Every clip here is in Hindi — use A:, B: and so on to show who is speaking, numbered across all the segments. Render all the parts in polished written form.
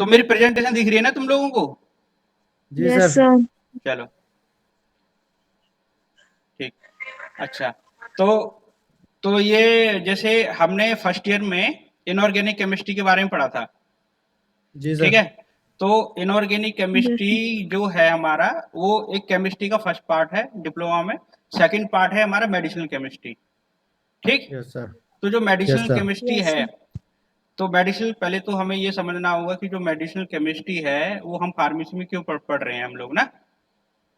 A: तो मेरी प्रेजेंटेशन दिख रही है ना तुम लोगों को?
B: जी
C: यस
B: सर।
C: सर।
A: चलो ठीक। अच्छा, तो ये जैसे हमने फर्स्ट ईयर में इनऑर्गेनिक केमिस्ट्री के बारे में पढ़ा था।
B: जी
A: ठीक
B: सर।
A: है, तो इनऑर्गेनिक
C: यस
A: केमिस्ट्री जो है हमारा, वो एक केमिस्ट्री का फर्स्ट पार्ट है डिप्लोमा में। सेकंड पार्ट है हमारा मेडिसिनल केमिस्ट्री। ठीक।
B: Yes sir.
A: तो जो
B: yes
A: medicinal
B: sir.
A: Chemistry
C: yes
A: है,
C: सर।
A: तो मेडिसिनल पहले तो हमें ये समझना होगा कि जो मेडिसिनल केमिस्ट्री है वो हम फार्मेसी में क्यों पढ़ रहे हैं हम लोग ना।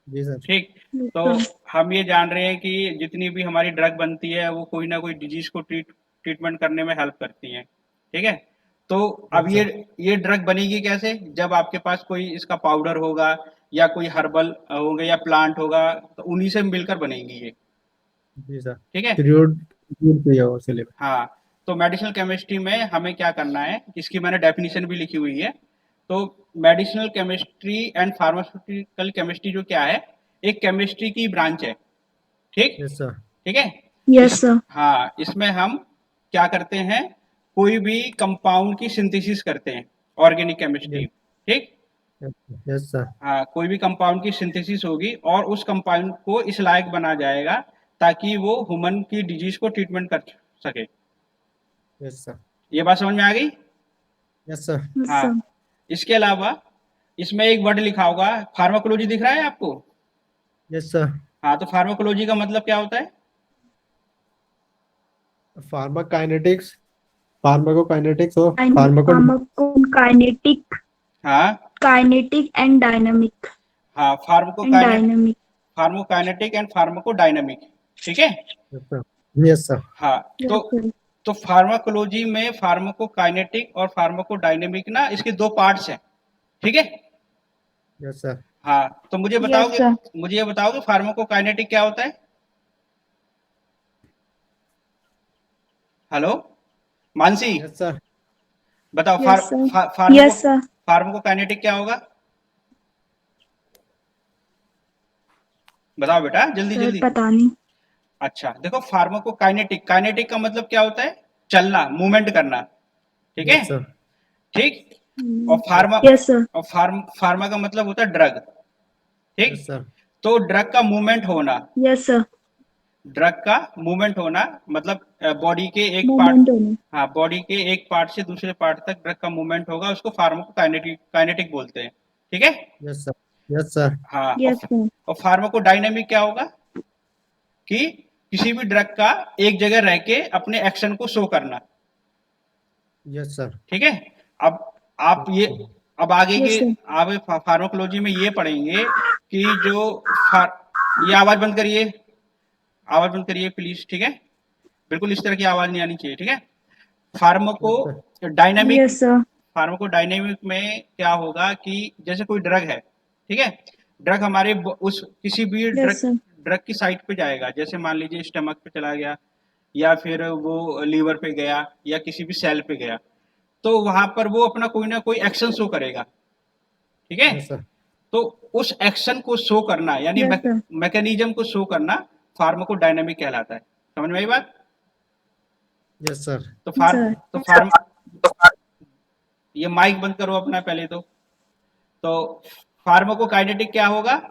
B: जी सर।
A: ठीक।
C: यस
A: तो
C: सर।
A: हम ये जान रहे हैं कि जितनी भी हमारी ड्रग बनती है वो कोई ना कोई डिजीज को ट्रीटमेंट करने में हेल्प करती है। ठीक है। तो अब
B: यस सर।
A: ये ड्रग बनेगी कैसे? जब आपके पास कोई इसका पाउडर होगा या कोई हर्बल होगा या प्लांट होगा, तो उन्हीं से मिलकर बनेगी ये।
B: जी सर।
A: ठीक है।
B: पीरियड पीरियड पे हो सिलेबस।
A: हाँ, तो मेडिसिनल केमिस्ट्री में हमें क्या करना है, इसकी मैंने डेफिनेशन भी लिखी हुई है। तो medicinal chemistry and pharmaceutical chemistry जो क्या है, एक केमिस्ट्री की ब्रांच है। ठीक।
B: Yes sir.
A: ठीक है।
C: यस
A: इस
C: सर।
A: हाँ, इसमें हम क्या करते हैं, कोई भी कंपाउंड की सिंथेसिस करते हैं, ऑर्गेनिक केमिस्ट्री।
B: यस।
A: ठीक।
B: Yes sir.
A: हाँ, कोई भी कंपाउंड की सिंथेसिस होगी और उस कंपाउंड को इस लायक बना जाएगा ताकि वो ह्यूमन की डिजीज को ट्रीटमेंट कर सके।
B: Yes sir.
A: ये बात समझ में आ गई?
B: Yes sir.
C: यस
A: हाँ।
C: सर।
A: इसके अलावा इसमें एक वर्ड लिखा होगा, फार्माकोलॉजी दिख रहा है आपको?
B: Yes sir.
A: हाँ, तो फार्माकोलॉजी का मतलब क्या होता है?
B: फार्माकाइनेटिक्स। फार्माकोकाइनेटिक्स और फार्माको।
C: फार्माकोकाइनेटिक
A: हाँ।
C: काइनेटिक एंड डायनामिक
A: हाँ,
C: and dynamic.
A: Pharmacokinetic and pharmacodynamic. ठीक है।
B: Yes sir. Yes sir.
A: हाँ। तो
C: यस सर।
A: फार्माकोलॉजी में फार्माकोकाइनेटिक और फार्माकोडायनामिक ना, इसके दो पार्ट्स हैं। ठीक है।
B: Yes sir.
A: हाँ, तो
C: यस सर।
A: मुझे ये बताओगे फार्माकोकाइनेटिक क्या होता है? Hello Mansi,
B: yes sir.
A: बताओ
C: yes sir.
A: Pharmaco
C: yes sir.
A: Pharmacokinetic क्या होगा? बताओ बेटा, जल्दी
C: सर
A: जल्दी।
C: पता नहीं।
A: अच्छा, देखो फार्माकोकाइनेटिक, काइनेटिक का मतलब क्या होता है? चलना, मूवमेंट करना। ठीक है।
B: Yes sir.
A: ठीक। और
C: यस सर।
A: फार्मा का मतलब होता है ड्रग। ठीक।
B: Yes sir.
A: तो ड्रग का मूवमेंट होना,
C: यस सर।
A: ड्रग का मूवमेंट होना मतलब बॉडी के एक पार्ट,
C: मोमेंट होना।
A: हाँ, बॉडी के एक पार्ट से दूसरे पार्ट तक ड्रग का मूवमेंट होगा, उसको फार्माकोकाइनेटिक काइनेटिक बोलते हैं। ठीक है।
B: Yes sir. Yes sir.
A: हाँ।
C: Yes sir.
A: और फार्माकोडायनेमिक क्या होगा कि किसी भी ड्रग का एक जगह रह के अपने एक्शन को शो करना।
B: Yes sir.
A: ठीक है। अब आप ये, अब आगे के
C: यस सर।
A: आगे फार्माकोलॉजी में ये पढ़ेंगे कि जो फार ये आवाज बंद करिए, आवाज बंद करिए प्लीज। ठीक है। बिल्कुल इस तरह की आवाज नहीं आनी चाहिए। ठीक है। Pharmaco
B: yes sir.
A: Dynamic,
C: yes sir.
A: Pharmacodynamic में क्या होगा कि जैसे कोई ड्रग है। ठीक है। ड्रग हमारे उस किसी भी
C: यस
A: ड्रग
C: सर।
A: ड्रग की साइट पे जाएगा, जैसे मान लीजिए स्टमक पे चला गया, या फिर वो लीवर पे गया, या किसी भी सेल पे गया, तो वहां पर वो अपना कोई ना कोई एक्शन शो करेगा। ठीक है।
B: Yes sir.
A: तो उस एक्शन को शो करना यानी
C: यस सर।
A: मैकेनिज्म को शो करना फार्माकोडायनेमिक कहलाता है। समझ में आई बात?
B: Yes sir.
A: तो
C: सर।
A: फार्म ये माइक बंद करो अपना पहले तो फार्माकोकाइनेटिक क्या होगा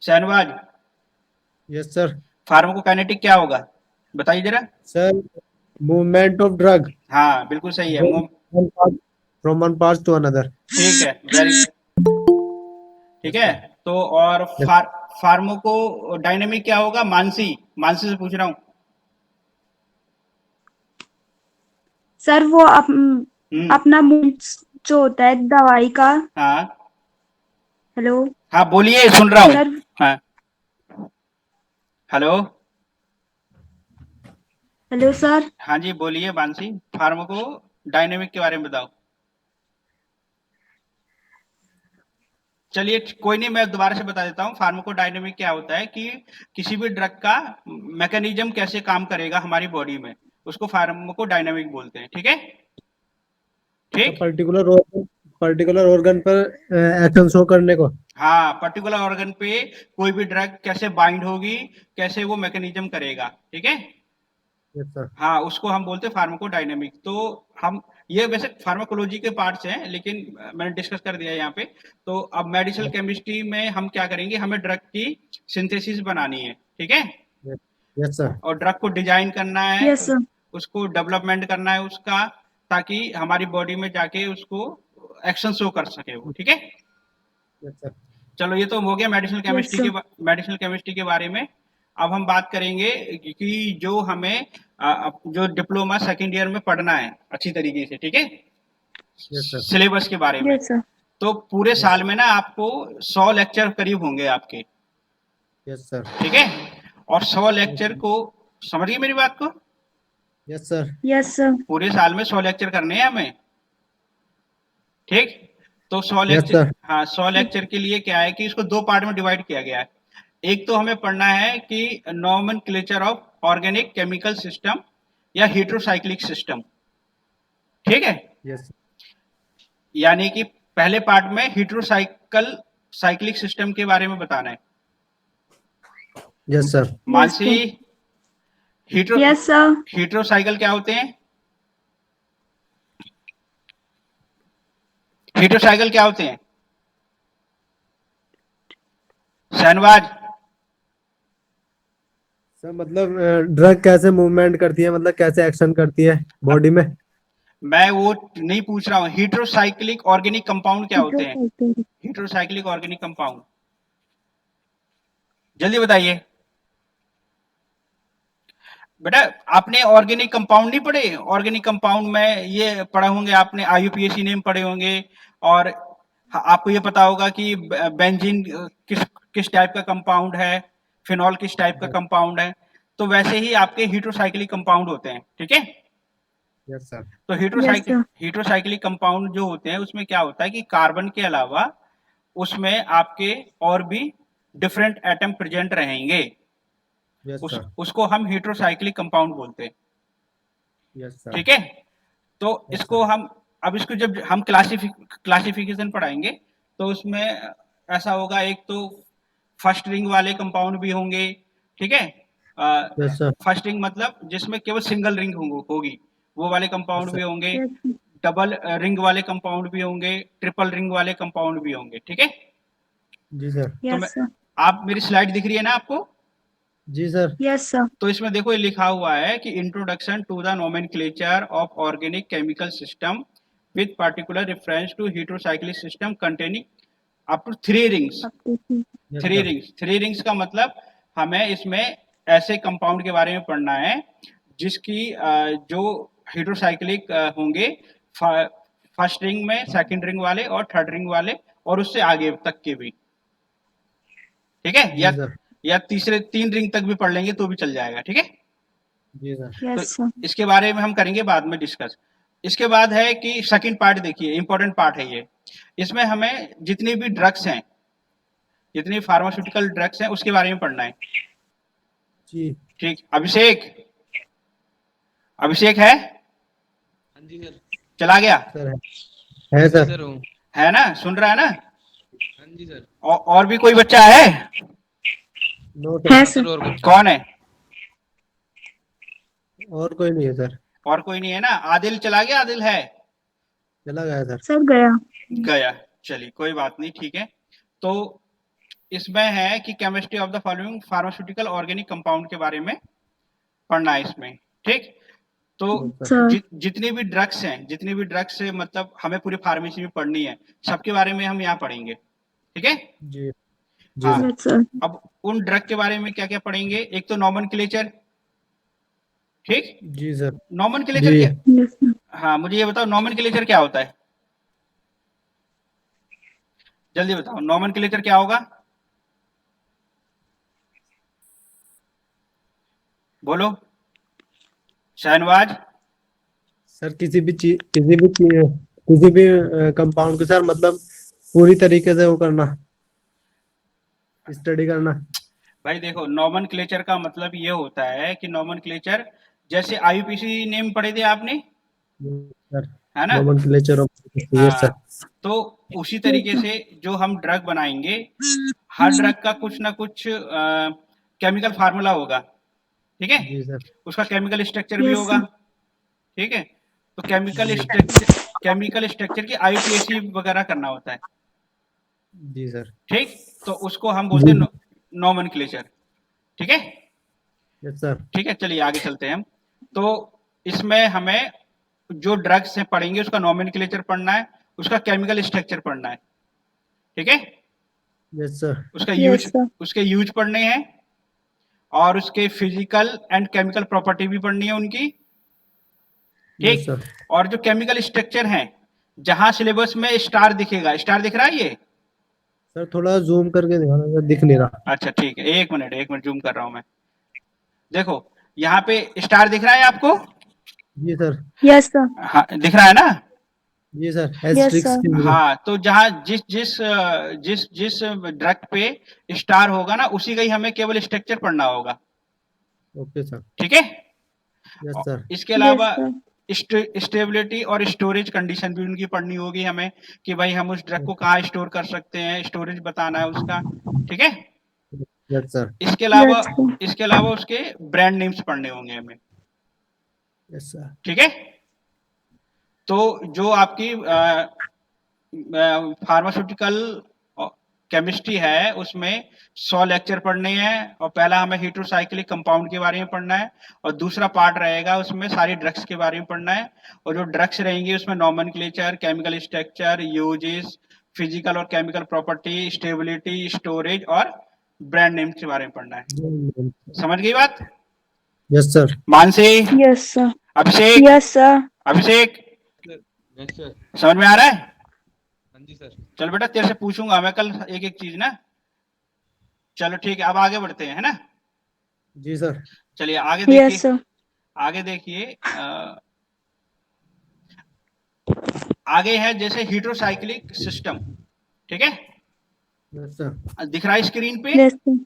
A: शहनवाज?
B: Yes sir.
A: फार्माकोकाइनेटिक क्या होगा, बताइए जरा।
B: सर, मूवमेंट ऑफ ड्रग
A: हाँ, बिल्कुल सही है।
B: From one part two another.
A: ठीक है, वेरी, ठीक
B: यस
A: है।
B: सर।
A: तो और फार्माको डायनेमिक क्या होगा मानसी? मानसी से पूछ रहा हूँ।
C: सर वो
A: हम्म।
C: अपना मूड जो होता है दवाई का।
A: हाँ।
C: हेलो
A: हाँ बोलिए, सुन रहा हूँ।
C: सर।
A: हाँ। हेलो।
C: Hello sir.
A: हाँ जी बोलिए मानसी, फार्माको डायनेमिक के बारे में बताओ। चलिए कोई नहीं, मैं दोबारा से बता देता हूँ। फार्माकोडायनेमिक क्या होता है कि किसी भी ड्रग का मैकेनिज्म कैसे काम करेगा हमारी बॉडी में, उसको फार्माकोडायनेमिक बोलते हैं। ठीक है।
B: अच्छा,
A: ठीक।
B: पर्टिकुलर ऑर्गन पर एक्शन शो करने को।
A: हाँ, पर्टिकुलर ऑर्गन पे कोई भी ड्रग कैसे बाइंड होगी, कैसे वो मैकेनिज्म करेगा। ठीक है।
B: Yes sir.
A: हाँ, उसको हम बोलते हैं फार्माकोडायनेमिक। तो हम ये वैसे फार्माकोलॉजी के पार्ट्स हैं, लेकिन मैंने डिस्कस कर दिया यहाँ पे। तो अब मेडिसिनल केमिस्ट्री में हम क्या करेंगे, हमें ड्रग की सिंथेसिस बनानी है, ठीक है,
B: यस सर।
A: और ड्रग को डिजाइन करना है,
C: Yes, sir.
A: उसको डेवलपमेंट करना है उसका, ताकि हमारी बॉडी में जाके उसको एक्शन शो कर सके वो, ठीक है।
B: Yes sir.
A: चलो ये तो हो गया मेडिसिनल केमिस्ट्री
C: sir.
A: के मेडिसिनल केमिस्ट्री के बारे में। अब हम बात करेंगे कि जो हमें जो डिप्लोमा सेकंड ईयर में पढ़ना है अच्छी तरीके से, ठीक है,
B: यस सर।
A: सिलेबस के बारे में।
C: Yes, sir.
A: तो पूरे साल में ना आपको 100 लेक्चर करीब होंगे आपके,
B: यस सर।
A: ठीक है, और 100 लेक्चर को समझ गए मेरी बात को,
B: यस सर।
C: Yes, sir.
A: पूरे साल में 100 लेक्चर करने हैं हमें, ठीक। तो 100
B: यस
A: लेक्चर,
B: सर।
A: हाँ 100 लेक्चर के लिए क्या है कि इसको दो पार्ट में डिवाइड किया गया है। एक तो हमें पढ़ना है कि nomenclature of organic chemical system या हेटेरोसाइक्लिक सिस्टम, ठीक है,
B: यस
A: यानी कि पहले पार्ट में साइक्लिक सिस्टम के बारे में बताना है।
B: Yes sir.
A: Mansi,
C: Yes, sir.
A: हेटेरोसाइकिल क्या होते हैं, हेटेरोसाइकिल क्या होते हैं, शहनवाज?
B: सर मतलब ड्रग कैसे मूवमेंट करती है, मतलब कैसे एक्शन करती है बॉडी में।
A: मैं वो नहीं पूछ रहा हूँ, हेटेरोसाइक्लिक ऑर्गेनिक कंपाउंड क्या होते हैं, हेटेरोसाइक्लिक ऑर्गेनिक कंपाउंड, जल्दी बताइए बेटा। आपने ऑर्गेनिक कंपाउंड नहीं पढ़े? ऑर्गेनिक कंपाउंड में ये पढ़े होंगे आपने, IUPAC नेम पढ़े होंगे, और आपको ये पता होगा कि बेंजीन किस टाइप का कंपाउंड है, फिनॉल किस टाइप का कंपाउंड है। तो वैसे ही आपके हेटेरोसाइक्लिक कंपाउंड होते हैं, ठीक है।
B: Yes sir.
A: तो हेटेरोसाइक्लिक कंपाउंड जो होते हैं उसमें क्या होता है कि कार्बन के अलावा उसमें आपके और भी डिफरेंट एटम प्रेजेंट रहेंगे,
B: यस सर।
A: उसको हम हेटेरोसाइक्लिक कंपाउंड बोलते हैं,
B: यस सर।
A: ठीक है। तो
B: Yes,
A: इसको हम अब इसको जब हम क्लासिफिकेशन पढ़ाएंगे तो उसमें ऐसा होगा, एक तो फर्स्ट रिंग वाले कंपाउंड भी होंगे, ठीक है,
B: यस सर।
A: फर्स्ट रिंग मतलब जिसमें केवल सिंगल रिंग होगी, वो वाले कंपाउंड
B: Yes,
A: भी
B: sir.
A: होंगे,
C: Yes, sir.
A: डबल रिंग वाले कंपाउंड भी होंगे, ट्रिपल रिंग वाले कंपाउंड भी होंगे, ठीक है।
B: जी सर।
A: तो
C: Yes, sir.
A: आप मेरी स्लाइड दिख रही है ना आपको?
B: जी सर।
C: Yes, sir.
A: तो इसमें देखो ये लिखा हुआ है कि introduction to the nomenclature of organic chemical system with particular reference to heterocyclic system containing up to 3 रिंग्स।
C: Up to three.
B: Yes,
A: three
B: sir.
A: Rings, 3 rings का मतलब हमें इसमें ऐसे कंपाउंड के बारे में पढ़ना है जिसकी जो हेटेरोसाइक्लिक होंगे, फर्स्ट रिंग में, सेकंड रिंग वाले और थर्ड रिंग वाले, और उससे आगे तक के भी, ठीक है,
B: जी सर।
A: या तीसरे 3 रिंग तक भी पढ़ लेंगे तो भी चल जाएगा, ठीक है।
B: जी सर।
C: Yes, sir.
A: तो इसके बारे में हम करेंगे बाद में डिस्कस। इसके बाद है कि सेकंड पार्ट देखिए, इंपॉर्टेंट पार्ट है ये। इसमें हमें जितनी भी ड्रग्स हैं, जितनी फार्मास्यूटिकल ड्रग्स हैं उसके बारे में पढ़ना है,
B: जी
A: ठीक। अभिषेक, अभिषेक है,
D: हाँ जी सर।
A: चला गया
B: सर है सर।
D: सर हूँ।
A: है ना, सुन रहा है ना?
D: हाँ जी सर।
A: और भी कोई बच्चा है?
B: नो
C: है
B: सर।
C: सर.
D: और कुछ
A: कौन है?
B: और कोई नहीं है सर।
A: और कोई नहीं है ना? आदिल चला गया? आदिल है?
B: चला गया सर।
C: सर गया.
A: गया, चलिए कोई बात नहीं, ठीक है। तो इसमें है कि chemistry of the following pharmaceutical organic compound के बारे में पढ़ना है इसमें, ठीक। तो
C: सर.
A: जितनी भी ड्रग्स हैं, जितनी भी ड्रग्स है मतलब हमें पूरी फार्मेसी में पढ़नी है, सबके बारे में हम यहाँ पढ़ेंगे, ठीक है।
B: जी जी
A: हाँ,
B: सर।
C: Yes, sir.
A: अब उन ड्रग के बारे में क्या क्या पढ़ेंगे, एक तो नॉमेनक्लेचर, ठीक।
B: जी सर।
A: नॉमेनक्लेचर
B: जी।
A: क्या?
C: Yes, sir.
A: हाँ मुझे ये बताओ नॉमेनक्लेचर क्या होता है, जल्दी बताओ नॉमेनक्लेचर क्या होगा, बोलो शहनवाज।
B: सर किसी भी कंपाउंड को सर मतलब पूरी तरीके से वो करना, स्टडी करना।
A: भाई देखो नॉमेनक्लेचर का मतलब ये होता है कि नॉमेनक्लेचर जैसे IUPAC नेम पढ़े थे आपने,
B: सर
A: है ना?
B: Nomenclature of, yes sir.
A: तो उसी तरीके से जो हम ड्रग बनाएंगे, हर ड्रग का कुछ ना कुछ केमिकल फार्मूला होगा, ठीक है,
B: जी सर।
A: उसका केमिकल स्ट्रक्चर भी
C: Yes,
A: होगा,
C: sir.
A: ठीक है। तो केमिकल स्ट्रक्चर की आईयूपीएसी वगैरह करना होता है।
B: जी सर।
A: ठीक, तो उसको हम बोलते
B: जी।
A: हैं नोमेनक्लेचर। ठीक है,
B: यस सर।
A: ठीक है, चलिए आगे चलते हैं हम। तो इसमें हमें जो ड्रग्स हैं पढ़ेंगे, उसका नोमेनक्लेचर पढ़ना है, उसका केमिकल स्ट्रक्चर पढ़ना है। ठीक है,
B: यस सर।
A: उसके यूज पढ़ने हैं, और उसके फिजिकल एंड केमिकल प्रॉपर्टी भी पढ़नी है उनकी।
B: यस
A: ठीक,
B: सर।
A: और जो केमिकल स्ट्रक्चर है, जहां सिलेबस में स्टार दिखेगा, स्टार दिख रहा है ये?
B: सर थोड़ा जूम करके दिखाना सर, दिख नहीं रहा।
A: अच्छा ठीक है, एक मिनट जूम कर रहा हूं मैं। देखो यहाँ पे स्टार दिख रहा है आपको?
B: जी सर।
C: Yes, sir.
A: हाँ दिख रहा है ना?
B: जी सर।
C: Yes,
B: asterisks
C: sir.
B: के लिए।
A: हाँ, तो जहां जिस जिस जिस जिस ड्रग पे स्टार होगा ना, उसी का ही हमें केवल स्ट्रक्चर पढ़ना होगा।
B: Okay sir.
A: ठीक है,
B: यस सर।
A: इसके अलावा
C: Yes, sir.
A: स्टेबिलिटी और स्टोरेज कंडीशन भी उनकी पढ़नी होगी हमें, कि भाई हम उस ड्रग को कहाँ स्टोर कर सकते हैं, स्टोरेज बताना है उसका। ठीक है,
B: यस सर।
A: इसके अलावा
C: Yes, sir.
A: इसके अलावा उसके ब्रांड नेम्स पढ़ने होंगे हमें।
B: Yes sir.
A: ठीक है, तो जो आपकी फार्मास्यूटिकल केमिस्ट्री है, उसमें 100 लेक्चर पढ़ने हैं, और पहला हमें हीट्रोसाइक्लिक कंपाउंड के बारे में पढ़ना है, और दूसरा पार्ट रहेगा उसमें सारी ड्रग्स के बारे में पढ़ना है, और जो ड्रग्स रहेंगी उसमें nomenclature, chemical structure, uses, physical और केमिकल प्रॉपर्टी, स्टेबिलिटी, स्टोरेज और ब्रांड नेम के बारे में पढ़ना है। समझ गई बात?
B: Yes sir.
A: Mansi,
C: Yes, sir.
A: अभिषेक,
C: Yes, sir.
A: अभिषेक,
D: यस सर।
A: समझ में आ रहा है?
D: हाँ जी सर।
A: चल बेटा, तेरे से पूछूंगा मैं कल एक एक चीज ना। चलो ठीक है, अब आगे बढ़ते हैं, है ना?
B: जी सर।
A: चलिए आगे देखिए।
C: Yes, sir.
A: आगे देखिए, आगे है जैसे हीट्रोसाइक्लिक सिस्टम। ठीक है,
B: यस सर।
A: दिख रहा है स्क्रीन पे?
C: Yes, sir.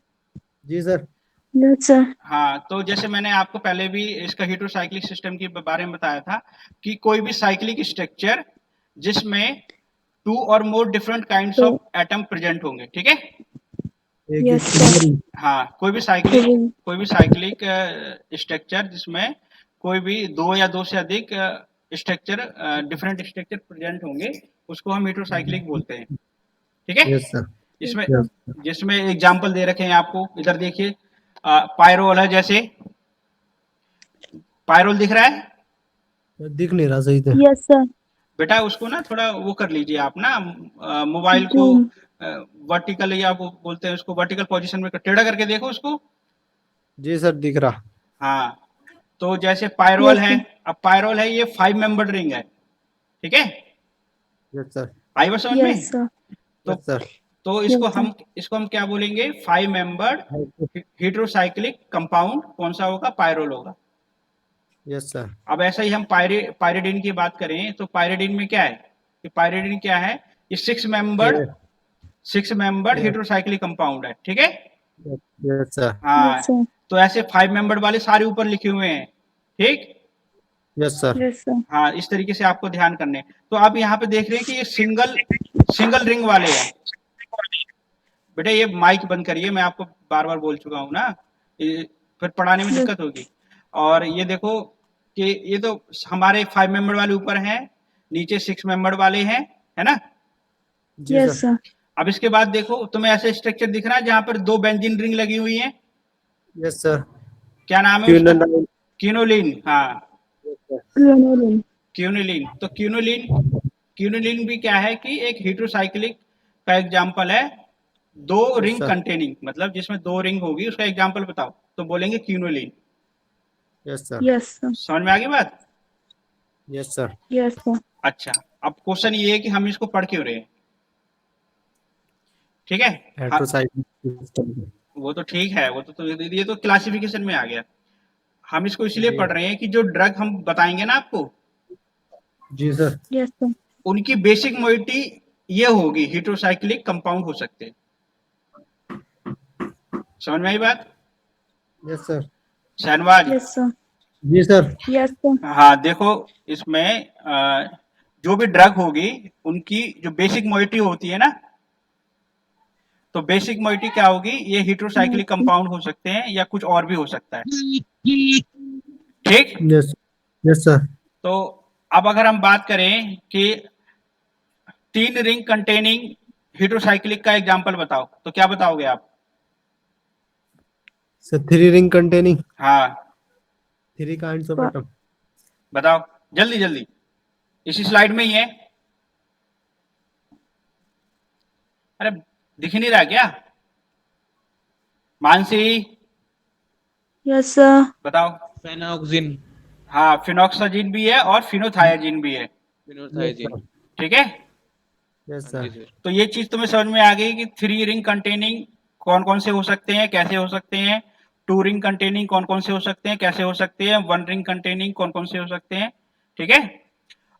B: जी सर।
C: Yes, sir.
A: हाँ, तो जैसे मैंने आपको पहले भी इसका हीट्रोसाइक्लिक सिस्टम के बारे में बताया था, कि कोई भी साइक्लिक स्ट्रक्चर जिसमें 2 और more different kinds of atom present होंगे। ठीक है,
B: एक
C: Yes,
B: एक
C: sir.
A: हाँ, कोई भी साइक्लिक स्ट्रक्चर जिसमें कोई भी 2 या 2 से अधिक स्ट्रक्चर, डिफरेंट स्ट्रक्चर प्रेजेंट होंगे, उसको हम हीट्रोसाइक्लिक बोलते हैं। ठीक है,
B: यस सर।
A: इसमें
B: यस
A: जिसमें एग्जाम्पल दे रखे हैं आपको, इधर देखिए, पायरोल है, जैसे पायरोल दिख रहा है
B: सर। दिख नहीं रहा सही से।
C: Yes, sir.
A: बेटा? उसको ना थोड़ा वो कर लीजिए आप ना, मोबाइल को
C: Zoom.
A: वर्टिकल, या वो बोलते हैं उसको वर्टिकल पोजीशन में टेढ़ा करके देखो उसको।
B: जी सर दिख रहा।
A: हाँ, तो जैसे पायरोल
C: Yes,
A: है,
C: sir.
A: अब पायरोल है, ये 5 मेंबर्ड रिंग है। ठीक है,
B: यस सर।
A: आई बात समझ में?
C: Yes, sir.
A: तो
B: यस सर।
A: तो
C: Yes, sir.
A: इसको हम क्या बोलेंगे? 5 मेंबर्ड हीट्रोसाइक्लिक कंपाउंड कौन सा होगा? पायरोल होगा।
B: Yes sir.
A: अब ऐसा ही हम पायरिडीन की बात करें, तो पायरिडीन में क्या है? कि पायरिडीन क्या है? ये 6 मेंबर्ड
B: Yes.
A: हीट्रोसाइक्लिक कंपाउंड है। ठीक है,
B: यस सर।
A: हाँ,
C: Yes, sir.
A: तो ऐसे 5 मेंबर्ड वाले सारे ऊपर लिखे हुए हैं। ठीक,
B: यस सर।
C: Yes, sir.
A: हाँ, इस तरीके से आपको ध्यान करने। तो आप यहाँ पे देख रहे हैं कि ये सिंगल रिंग वाले हैं। बेटा ये माइक बंद करिए, मैं आपको बार बार बोल चुका हूँ ना, फिर पढ़ाने में दिक्कत होगी। और ये देखो कि ये तो हमारे 5 मेंबर वाले ऊपर हैं, नीचे 6 मेंबर वाले हैं, है ना?
B: जी
C: Yes,
B: सर।
C: sir.
A: अब इसके बाद देखो, तुम्हें ऐसे स्ट्रक्चर दिख रहा है जहां पर 2 बेंजीन रिंग लगी हुई हैं।
B: Yes sir.
A: क्या नाम है उसका?
B: क्विनोलाइन।
A: क्यूनोलिन। हाँ,
C: Lanolin.
A: क्यूनिलीन। तो क्यूनिलीन भी क्या है कि एक हीट्रोसाइक्लिक का एग्जांपल है, 2 रिंग
B: sir.
A: कंटेनिंग, मतलब जिसमें 2 रिंग होगी, उसका एग्जांपल बताओ, तो बोलेंगे क्यूनिलीन।
B: Yes sir.
C: Yes, sir.
A: समझ में आ गई बात?
B: Yes sir.
C: Yes, sir.
A: अच्छा, अब क्वेश्चन ये है कि हम इसको पढ़ क्यों रहे हैं? ठीक है, हाँ,
B: हेट्रोसाइक्लिक सिस्टम।
A: वो तो ठीक है, वो तो ये तो क्लासिफिकेशन में आ गया। हम इसको इसलिए
B: जी।
A: पढ़ रहे हैं कि जो ड्रग हम बताएंगे ना आपको,
B: जी सर।
C: Yes, sir.
A: उनकी बेसिक मोइटी ये होगी, हीट्रोसाइक्लिक कंपाउंड हो सकते हैं। समझ में आई बात?
B: Yes sir.
A: Shahnawaz?
C: Yes, sir.
B: जी सर।
C: Yes, sir.
A: हाँ, देखो इसमें जो भी ड्रग होगी, उनकी जो बेसिक मोइटी होती है ना, तो बेसिक मोइटी क्या होगी? ये हीट्रोसाइक्लिक कंपाउंड हो सकते हैं, या कुछ और भी हो सकता है। ठीक,
B: यस। Yes sir.
A: तो अब अगर हम बात करें कि 3 रिंग कंटेनिंग हेटेरोसाइक्लिक का एग्जांपल बताओ, तो क्या बताओगे आप?
B: So three ring containing
A: हाँ,
B: three kinds of
C: Wow.
B: atom.
A: बताओ जल्दी जल्दी, इसी स्लाइड में ही है। अरे दिख ही नहीं रहा क्या? Mansi
C: Yes, sir.
A: बताओ।
D: फेनोक्सिन,
A: हाँ, फिनॉक्साजिन भी है और फिनोथायाजिन भी है,
B: Yes,
D: फिनोथाइजिन।
B: sir.
A: ठीक है।
B: Yes,
D: हाँ
B: sir.
D: जी सर।
A: तो ये चीज तुम्हें समझ में आ गई कि 3 रिंग कंटेनिंग कौन कौन से हो सकते हैं, कैसे हो सकते हैं, 2 रिंग कंटेनिंग कौन कौन से हो सकते हैं, कैसे हो सकते हैं, 1 रिंग कंटेनिंग कौन कौन से हो सकते हैं, ठीक है।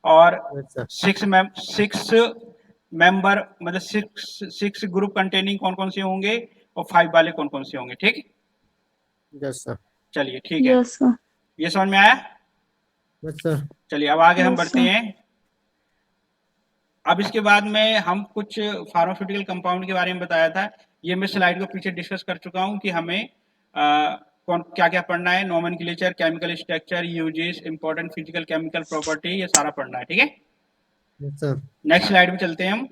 A: और
B: Yes, sir.
A: 6 मेंबर मतलब 6 ग्रुप कंटेनिंग कौन कौन से होंगे और 5 वाले कौन कौन से होंगे, ठीक।
B: Yes, sir.
A: चलिए ठीक है,
C: Yes, sir.
A: ये समझ में आया।
B: Yes, sir.
A: चलिए अब आगे हम
C: Yes,
A: बढ़ते
C: sir.
A: हैं। अब इसके बाद में हम कुछ फार्मास्यूटिकल कंपाउंड के बारे में बताया था, ये मैं स्लाइड को पीछे डिस्कस कर चुका हूँ कि हमें कौन क्या क्या पढ़ना है, nomenclature, chemical structure, uses, important physical chemical property, ये सारा पढ़ना है, ठीक है।
B: Yes, sir.
A: नेक्स्ट स्लाइड में चलते हैं हम।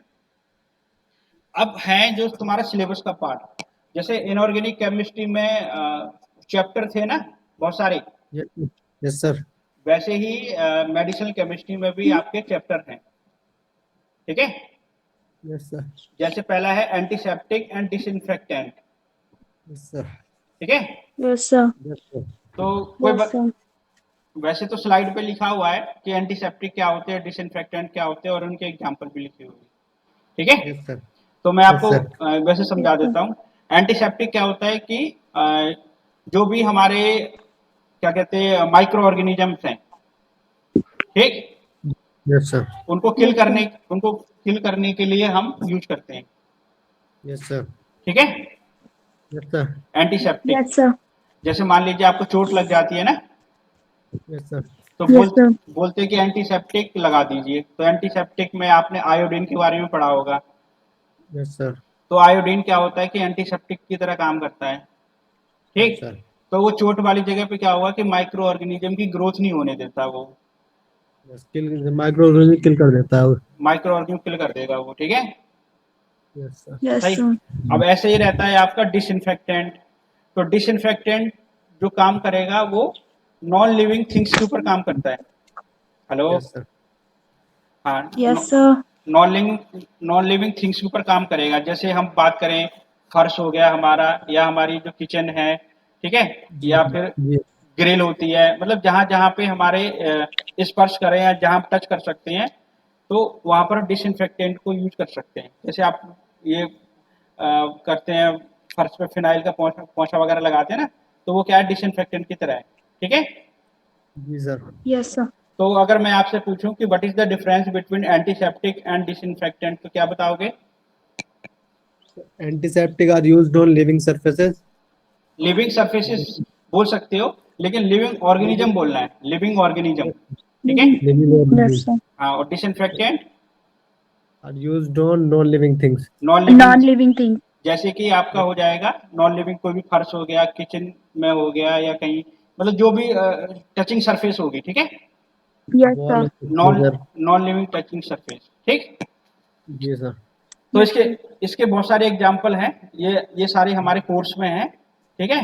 A: अब है जो तुम्हारा सिलेबस का पार्ट, जैसे इनऑर्गेनिक केमिस्ट्री में चैप्टर थे ना बहुत सारे,
B: Yes, yes, sir.
A: वैसे ही मेडिसिनल केमिस्ट्री में भी आपके चैप्टर हैं, ठीक है।
B: Yes, sir.
A: जैसे पहला है antiseptic and disinfectant,
B: Yes, sir.
A: ठीक है।
C: Yes, sir.
B: Yes, sir.
A: तो कोई
C: Yes, sir.
A: वैसे तो स्लाइड पे लिखा हुआ है कि एंटीसेप्टिक क्या होते हैं, डिसइंफेक्टेंट क्या होते हैं और उनके एग्जांपल भी लिखे हुए हैं, ठीक है।
B: Yes, sir.
A: तो मैं आपको
B: Yes, sir.
A: वैसे समझा देता हूँ। एंटीसेप्टिक क्या होता है कि जो भी हमारे क्या कहते हैं माइक्रो ऑर्गेनिजम्स हैं, ठीक,
B: Yes, sir.
A: उनको किल करने के लिए हम यूज करते हैं,
B: Yes, sir.
A: ठीक है,
B: Yes, sir.
A: Antiseptic.
C: Yes, sir.
A: जैसे मान लीजिए आपको चोट लग जाती है ना,
B: Yes, sir.
A: तो
C: Yes, sir.
A: बोलते हैं कि एंटीसेप्टिक लगा दीजिए। तो एंटीसेप्टिक में आपने आयोडीन के बारे में पढ़ा होगा।
B: Yes, sir.
A: तो आयोडीन क्या होता है कि एंटीसेप्टिक की तरह काम करता है, ठीक।
B: Yes, sir.
A: तो वो चोट वाली जगह पे क्या हुआ कि माइक्रो ऑर्गेनिज्म की ग्रोथ नहीं होने देता, वो
B: Yes, माइक्रोऑर्गेनिज्म किल कर देता है वो।
A: माइक्रो ऑर्गेनिज्म किल कर देगा वो, ठीक है।
B: Yes, sir.
C: Yes,
A: सही।
C: sir.
A: अब ऐसे ही रहता है आपका डिसइंफेक्टेंट। तो डिसइंफेक्टेंट जो काम करेगा वो नॉन लिविंग थिंग्स के ऊपर काम करता है। Hello,
B: Yes, sir.
A: हाँ,
C: Yes, sir.
A: Non living things के ऊपर काम करेगा। जैसे हम बात करें फर्श हो गया हमारा, या हमारी जो किचन है, ठीक है, या फिर
B: जी
A: ग्रिल होती है, मतलब जहां जहां पे हमारे स्पर्श करें या जहां टच कर सकते हैं, तो वहां पर डिसइंफेक्टेंट को यूज कर सकते हैं। जैसे आप ये करते हैं फर्श पे फिनाइल का पोंछा वगैरह लगाते हैं ना, तो वो क्या है, डिसइंफेक्टेंट की तरह है, ठीक है।
B: जी सर।
C: Yes, sir.
A: तो अगर मैं आपसे पूछूं कि what is the difference between antiseptic and disinfectant, तो क्या बताओगे?
B: Antiseptic are used on living surfaces.
A: Living surfaces बोल सकते हो, लेकिन लिविंग ऑर्गेनिज्म बोलना है, लिविंग ऑर्गेनिज्म, ठीक है।
B: Living
C: Yes,
B: organism
C: sir.
A: हाँ, और disinfectant
B: are used on non living things.
A: Non living,
C: Non-living thing.
A: जैसे कि आपका हो जाएगा नॉन लिविंग, कोई भी फर्श हो गया, किचन में हो गया, या कहीं मतलब जो भी टचिंग सरफेस होगी, ठीक है,
C: Yes,
B: wall
C: sir.
A: Non living touching surface, ठीक।
B: जी सर।
A: तो
C: Yes,
A: इसके
C: sir.
A: इसके बहुत सारे एग्जाम्पल हैं, ये सारे हमारे कोर्स में हैं, ठीक है।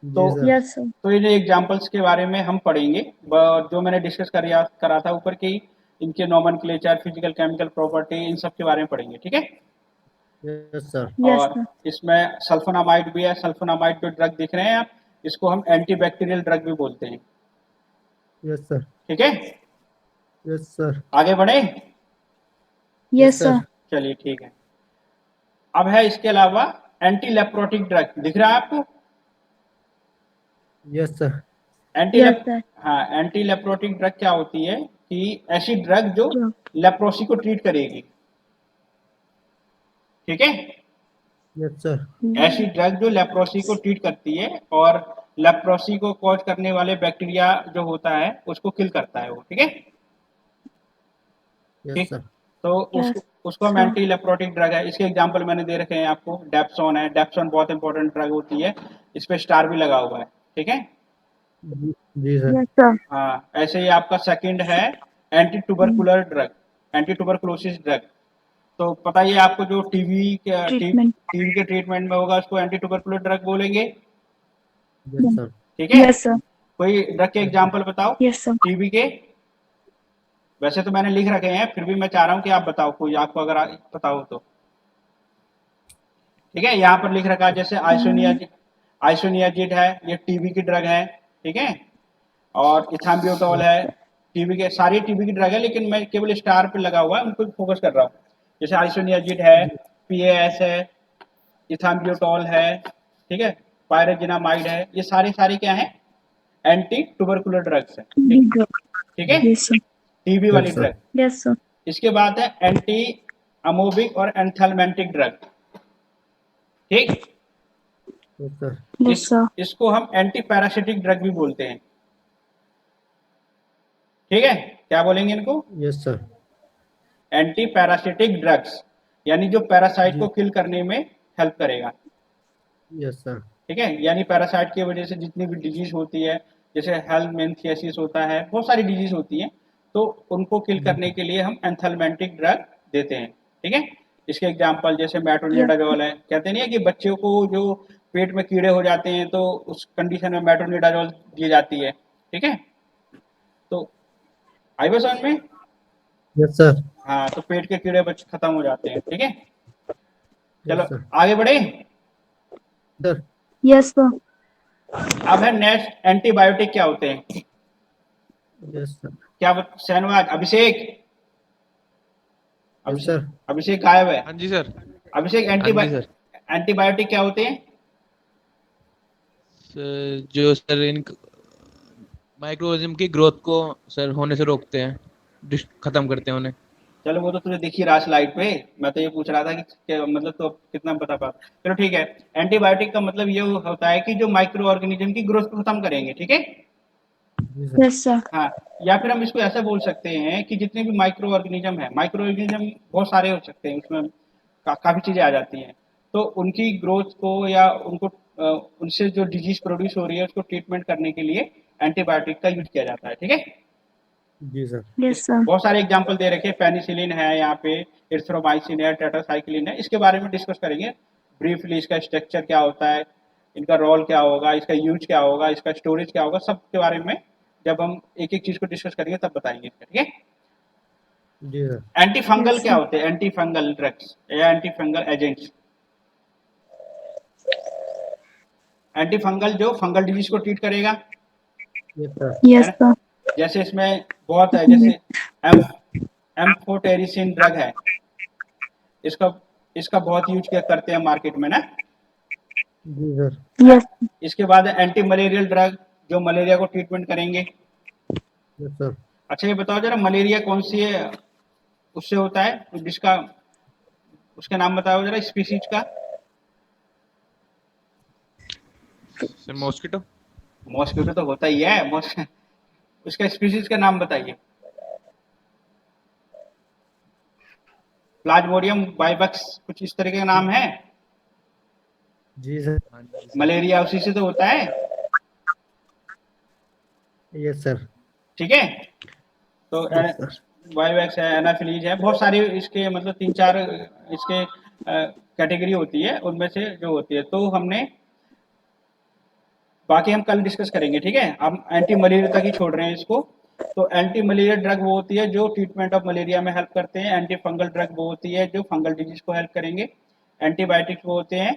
A: तो
B: जी सर।
C: Yes, sir.
A: तो इन एग्जाम्पल्स के बारे में हम पढ़ेंगे, जो मैंने डिस्कस करा था ऊपर की, इनके नोमेनक्लेचर, फिजिकल केमिकल प्रॉपर्टी, इन सब के बारे में पढ़ेंगे, ठीक है।
B: Yes sir.
C: Yes,
A: और
C: sir.
A: इसमें सल्फोनामाइड भी है। सल्फोनामाइड जो ड्रग दिख रहे हैं आप, इसको हम एंटीबैक्टीरियल ड्रग भी बोलते हैं,
B: यस सर।
A: ठीक है।
B: Yes sir.
A: आगे बढ़े,
C: Yes, sir.
A: चलिए ठीक है। अब है इसके अलावा एंटी लेप्रोटिक ड्रग, दिख रहा है आपको?
B: Yes sir.
C: Yes, sir.
A: हाँ, एंटी लेप्रोटिक ड्रग क्या होती है कि ऐसी ड्रग जो
C: Drug.
A: लेप्रोसी को ट्रीट करेगी, ठीक है।
B: Yes sir.
A: ऐसी ड्रग जो लेप्रोसी को ट्रीट करती है और लेप्रोसी को कॉज करने वाले बैक्टीरिया जो होता है उसको किल करता है वो, ठीक है।
B: यस
A: ठीक,
B: सर।
A: तो
C: Yes,
A: उसको हम
C: sir.
A: एंटी लेप्रोटिक ड्रग है। इसके एग्जांपल मैंने दे रखे हैं आपको। डेप्सोन है, डेप्सोन बहुत इंपॉर्टेंट ड्रग होती है, इस पे स्टार भी लगा हुआ है, ठीक है।
B: जी सर।
C: Yes, sir.
A: हाँ, ऐसे ही आपका सेकंड है anti tubercular drug, anti tuberculosis drug. तो पता ही है आपको, जो
C: Treatment.
A: टीबी के ट्रीटमेंट में होगा उसको एंटी ट्यूबरकुलर ड्रग बोलेंगे।
B: Yes sir.
A: ठीक है,
C: Yes, sir.
A: कोई ड्रग के एग्जांपल बताओ
C: Yes, sir.
A: टीबी के। वैसे तो मैंने लिख रखे हैं, फिर भी मैं चाह रहा हूँ कि आप बताओ, कोई आपको अगर पता हो तो। ठीक है, यहाँ पर लिख रखा है जैसे आइसोनियाजिड है, ये टीबी की ड्रग है। ठीक है, और इथाम्बियोटॉल है, टीबी के सारी टीबी की ड्रग है, लेकिन मैं केवल स्टार पे लगा हुआ है उनको फोकस कर रहा हूँ। जैसे आइसोनियाजिड है, पीएएस है, इथाम्बियोटॉल है, ठीक है, पायरेजिनामाइड है, ये सारे क्या है, एंटी ट्यूबरकुलर ड्रग्स है।
C: Big drug.
A: ठीक है,
C: Yes, sir.
A: टीबी वाली
B: Yes, sir.
A: Drug.
C: Yes, sir.
A: इसके बाद है एंटी अमोबिक और एंथैल्मेंटिक ड्रग। ठीक,
B: यस सर।
C: Yes, sir.
A: इसको हम एंटी पैरासिटिक ड्रग भी बोलते हैं। ठीक है, क्या बोलेंगे इनको,
B: yes sir.
A: Anti parasitic drugs, यानी जो पैरासाइट
B: जी।
A: को किल करने में हेल्प करेगा।
B: Yes sir.
A: ठीक है, यानी पैरासाइट की वजह से जितनी भी डिजीज होती है, जैसे हेलमिंथियासिस होता है, बहुत सारी डिजीज होती है, तो उनको किल करने के लिए हम एंथैल्मेंटिक ड्रग देते हैं। ठीक है, इसके एग्जांपल जैसे मेट्रोनिडाजोल है, कहते नहीं है कि बच्चों को जो पेट में कीड़े हो जाते हैं तो उस कंडीशन में मेट्रोनिडाजोल दी जाती है। ठीक है, तो आई बस समझ में।
B: Yes sir.
A: हाँ, तो पेट के कीड़े बच्चे खत्म हो जाते हैं। ठीक है, चलो
B: यस सर।
A: आगे बढ़े।
B: सर।
C: Yes, sir.
A: अब है नेक्स्ट, एंटीबायोटिक क्या होते हैं।
B: Yes sir.
A: क्या शहनवाज, अभिषेक,
B: यस सर।
A: अभिषेक गायब है।
D: हाँ जी सर।
A: अभिषेक,
D: हाँ जी सर।
A: एंटीबायोटिक क्या होते हैं।
D: जो सर इन माइक्रोऑर्गेनिज्म की ग्रोथ को सर होने से रोकते हैं, खत्म करते हैं उन्हें।
A: चलो वो तो तुझे दिख ही रहा स्लाइड पे, मैं तो ये पूछ रहा था कि मतलब तो कितना बता पा। चलो ठीक है, एंटीबायोटिक का मतलब ये होता है कि जो माइक्रो ऑर्गेनिज्म की ग्रोथ को खत्म करेंगे। ठीक है,
B: जी सर।
C: Yes, sir.
A: हाँ, या फिर हम इसको ऐसा बोल सकते हैं कि जितने भी माइक्रो ऑर्गेनिज्म है, माइक्रो ऑर्गेनिज्म बहुत सारे हो सकते हैं, उसमें काफ़ी चीज़ें आ जाती हैं, तो उनकी ग्रोथ को या उनको उनसे जो डिजीज प्रोड्यूस हो रही है उसको ट्रीटमेंट करने के लिए एंटीबायोटिक का यूज किया जाता है। ठीक है,
B: जी सर।
C: Yes, sir.
A: बहुत सारे एग्जाम्पल दे रखे हैं, पेनिसिलिन है यहाँ पे, इरिथ्रोमाइसिन है, टेट्रासाइक्लिन है, इसके बारे में डिस्कस करेंगे ब्रीफली। इसका स्ट्रक्चर क्या होता है, इनका रोल क्या होगा, इसका यूज क्या होगा, इसका स्टोरेज क्या होगा, सब के बारे में जब हम एक एक चीज को डिस्कस करेंगे तब बताएंगे। ठीक है,
B: जी सर।
A: एंटी फंगल
C: Yes,
A: क्या
C: sir.
A: होते हैं, एंटी फंगल ड्रग्स या anti fungal agents. Anti fungal जो फंगल डिजीज को ट्रीट करेगा,
B: यस सर।
A: है
C: Yes,
A: ना।
C: sir.
A: जैसे इसमें बहुत है, जैसे एम्फोटेरिसिन ड्रग है, इसका इसका बहुत यूज किया करते हैं मार्केट में ना।
B: जी सर।
C: Yes.
A: इसके बाद एंटी मलेरियल ड्रग, जो मलेरिया को ट्रीटमेंट करेंगे।
B: Yes sir.
A: अच्छा ये बताओ जरा, मलेरिया कौन सी है उससे होता है, जिसका उसका नाम बताओ जरा, स्पीसीज का।
D: Sir mosquito.
A: मॉस्किटो तो होता ही है, उसका स्पीसीज का नाम बताइए। प्लाज्मोडियम वाइवक्स, कुछ इस तरह का नाम है।
B: जी सर।
D: हाँ जी सर।
A: मलेरिया उसी से तो होता है।
B: Yes sir.
A: ठीक है, तो
B: यस सर।
A: वाइवैक्स है, एनाफिलीज है, बहुत सारी इसके मतलब 3-4 इसके कैटेगरी होती है, उनमें से जो होती है, तो हमने बाकी हम कल डिस्कस करेंगे। ठीक है, हम एंटी मलेरिया तक ही छोड़ रहे हैं इसको। तो एंटी मलेरिया ड्रग वो होती है जो ट्रीटमेंट ऑफ मलेरिया में हेल्प करते हैं, एंटी फंगल ड्रग वो होती है जो फंगल डिजीज को हेल्प करेंगे, एंटीबायोटिक्स वो होते हैं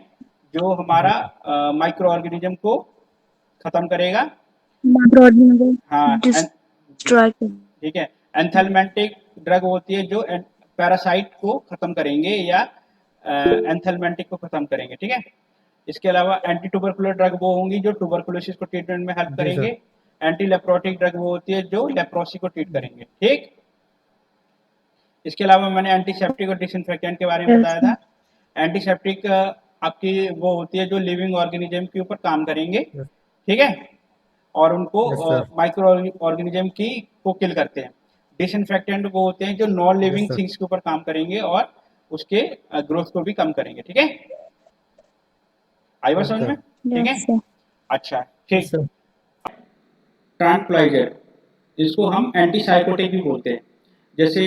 A: जो हमारा माइक्रो ऑर्गेनिज्म को खत्म करेगा।
C: Microorganism
A: हाँ,
C: destroy.
A: ठीक है, एंथैल्मेंटिक ड्रग होती है जो पैरासाइट को खत्म करेंगे या एंथैल्मेंटिक को खत्म करेंगे। ठीक है, इसके अलावा एंटी ट्यूबरकुलर ड्रग वो होंगी जो ट्यूबरकुलोसिस को ट्रीटमेंट में हेल्प
B: जी
A: करेंगे।
B: सर।
A: एंटी लेप्रोटिक ड्रग वो होती है जो लेप्रोसी को ट्रीट करेंगे। ठीक, इसके अलावा मैंने एंटीसेप्टिक और डिसइंफेक्टेंट के बारे में
C: Yes,
A: बताया था। एंटीसेप्टिक आपकी वो होती है जो लिविंग ऑर्गेनिज्म के ऊपर काम करेंगे।
B: Yes.
A: ठीक है, और उनको
B: Yes, sir.
A: माइक्रो ऑर्गेनिज्म की को किल करते हैं। डिसइंफेक्टेंट वो होते हैं जो non
B: Yes,
A: living
B: sir.
A: Things के ऊपर काम करेंगे और उसके ग्रोथ को भी कम करेंगे। ठीक है, आई बात
B: Yes,
A: समझ में।
B: sir.
A: ठीक है,
C: Yes, sir.
A: अच्छा
B: Yes,
A: ठीक।
B: sir.
A: ट्रैंक्विलाइजर, इसको हम एंटीसाइकोटिक भी बोलते हैं। जैसे